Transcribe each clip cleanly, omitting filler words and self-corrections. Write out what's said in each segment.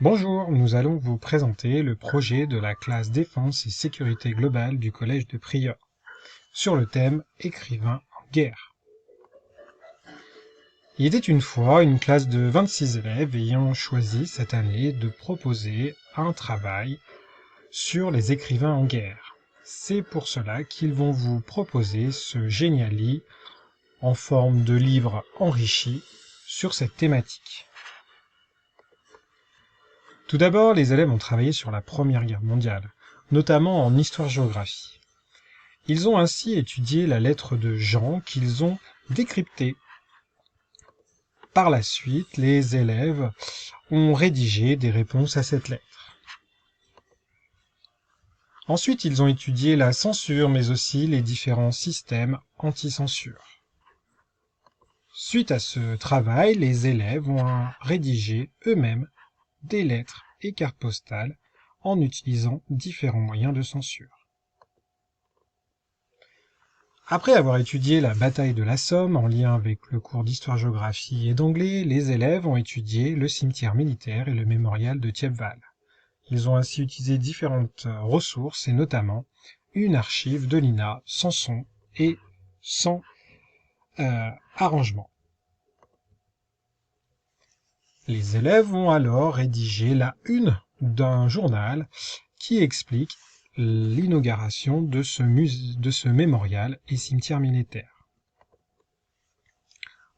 Bonjour, nous allons vous présenter le projet de la classe Défense et Sécurité Globale du Collège de Prieuré, sur le thème Écrivains en guerre. Il était une fois une classe de 26 élèves ayant choisi cette année de proposer un travail sur les écrivains en guerre. C'est pour cela qu'ils vont vous proposer ce géniali en forme de livre enrichi sur cette thématique. Tout d'abord, les élèves ont travaillé sur la Première Guerre mondiale, notamment en histoire-géographie. Ils ont ainsi étudié la lettre de Jean qu'ils ont décryptée. Par la suite, les élèves ont rédigé des réponses à cette lettre. Ensuite, ils ont étudié la censure, mais aussi les différents systèmes anti-censure. Suite à ce travail, les élèves ont rédigé eux-mêmes des lettres et cartes postales en utilisant différents moyens de censure. Après avoir étudié la bataille de la Somme en lien avec le cours d'histoire-géographie et d'anglais, les élèves ont étudié le cimetière militaire et le mémorial de Thiepval. Ils ont ainsi utilisé différentes ressources et notamment une archive de l'INA sans son et sans arrangement. Les élèves ont alors rédigé la une d'un journal qui explique l'inauguration de ce mémorial et cimetière militaire.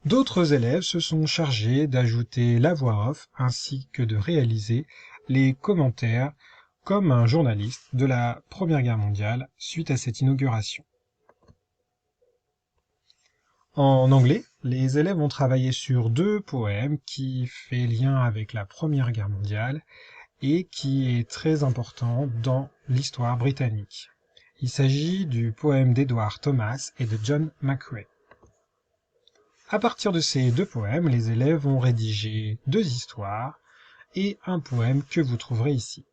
D'autres élèves se sont chargés d'ajouter la voix off ainsi que de réaliser les commentaires comme un journaliste de la Première Guerre mondiale suite à cette inauguration. En anglais, les élèves ont travaillé sur 2 poèmes qui font lien avec la Première Guerre mondiale et qui est très important dans l'histoire britannique. Il s'agit du poème d'Edward Thomas et de John McCrae. À partir de ces 2 poèmes, les élèves ont rédigé 2 histoires et un poème que vous trouverez ici.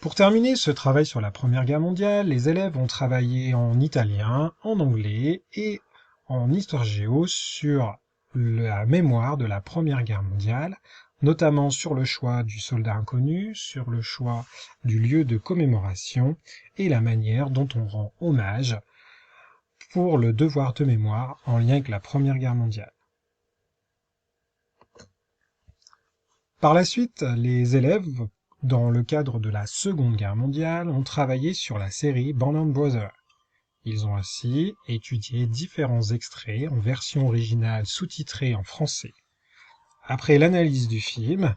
Pour terminer ce travail sur la Première Guerre mondiale, les élèves ont travaillé en italien, en anglais et en histoire-géo sur la mémoire de la Première Guerre mondiale, notamment sur le choix du soldat inconnu, sur le choix du lieu de commémoration et la manière dont on rend hommage pour le devoir de mémoire en lien avec la Première Guerre mondiale. Par la suite, les élèves, dans le cadre de la Seconde Guerre mondiale, ont travaillé sur la série Band of Brothers. Ils ont ainsi étudié différents extraits en version originale sous-titrée en français. Après l'analyse du film,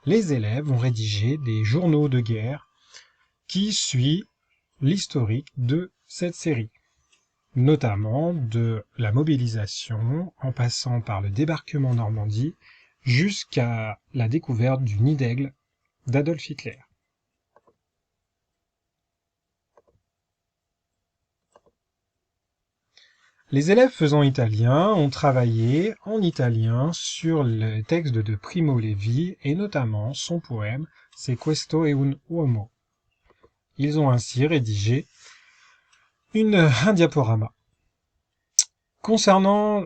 les élèves ont rédigé des journaux de guerre qui suivent l'historique de cette série, notamment de la mobilisation en passant par le débarquement en Normandie jusqu'à la découverte du nid d'aigle d'Adolf Hitler. Les élèves faisant italien ont travaillé en italien sur le texte de Primo Levi et notamment son poème Se questo è un uomo. Ils ont ainsi rédigé un diaporama. Concernant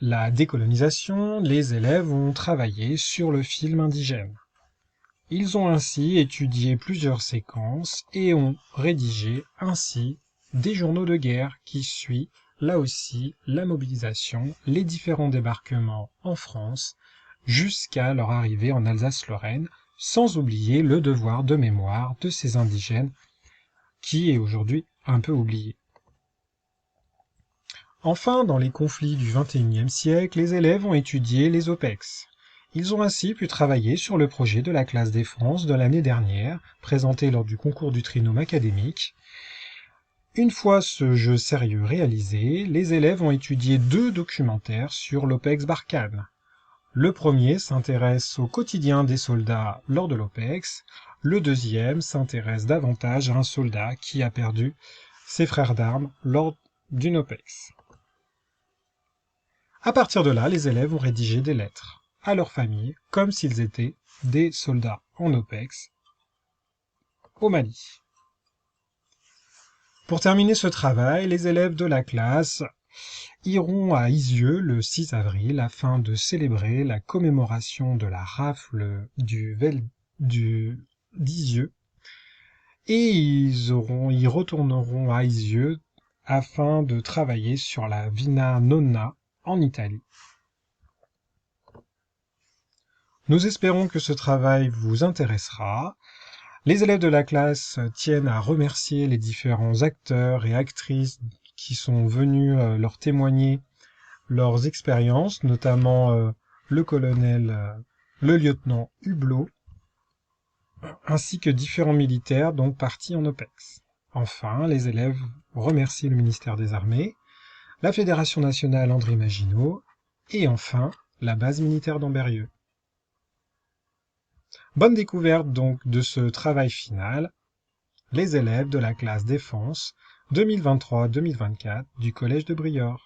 la décolonisation, les élèves ont travaillé sur le film indigène. Ils ont ainsi étudié plusieurs séquences et ont rédigé ainsi des journaux de guerre qui suivent là aussi la mobilisation, les différents débarquements en France, jusqu'à leur arrivée en Alsace-Lorraine, sans oublier le devoir de mémoire de ces indigènes qui est aujourd'hui un peu oublié. Enfin, dans les conflits du XXIe siècle, les élèves ont étudié les OPEX. Ils ont ainsi pu travailler sur le projet de la classe défense de l'année dernière, présenté lors du concours du trinôme académique. Une fois ce jeu sérieux réalisé, les élèves ont étudié 2 documentaires sur l'OPEX Barkhane. Le premier s'intéresse au quotidien des soldats lors de l'OPEX, le deuxième s'intéresse davantage à un soldat qui a perdu ses frères d'armes lors d'une OPEX. À partir de là, les élèves ont rédigé des lettres à leur famille, comme s'ils étaient des soldats en OPEX au Mali. Pour terminer ce travail, les élèves de la classe iront à Isieux le 6 avril afin de célébrer la commémoration de la rafle d'Isieux, et ils retourneront à Isieux afin de travailler sur la Vina Nonna en Italie. Nous espérons que ce travail vous intéressera. Les élèves de la classe tiennent à remercier les différents acteurs et actrices qui sont venus leur témoigner leurs expériences, notamment le lieutenant Hublot, ainsi que différents militaires donc partis en OPEX. Enfin, les élèves remercient le ministère des Armées, la Fédération nationale André Maginot, et enfin, la base militaire d'Ambérieux. Bonne découverte donc de ce travail final, les élèves de la classe défense 2023-2024 du collège de Briord.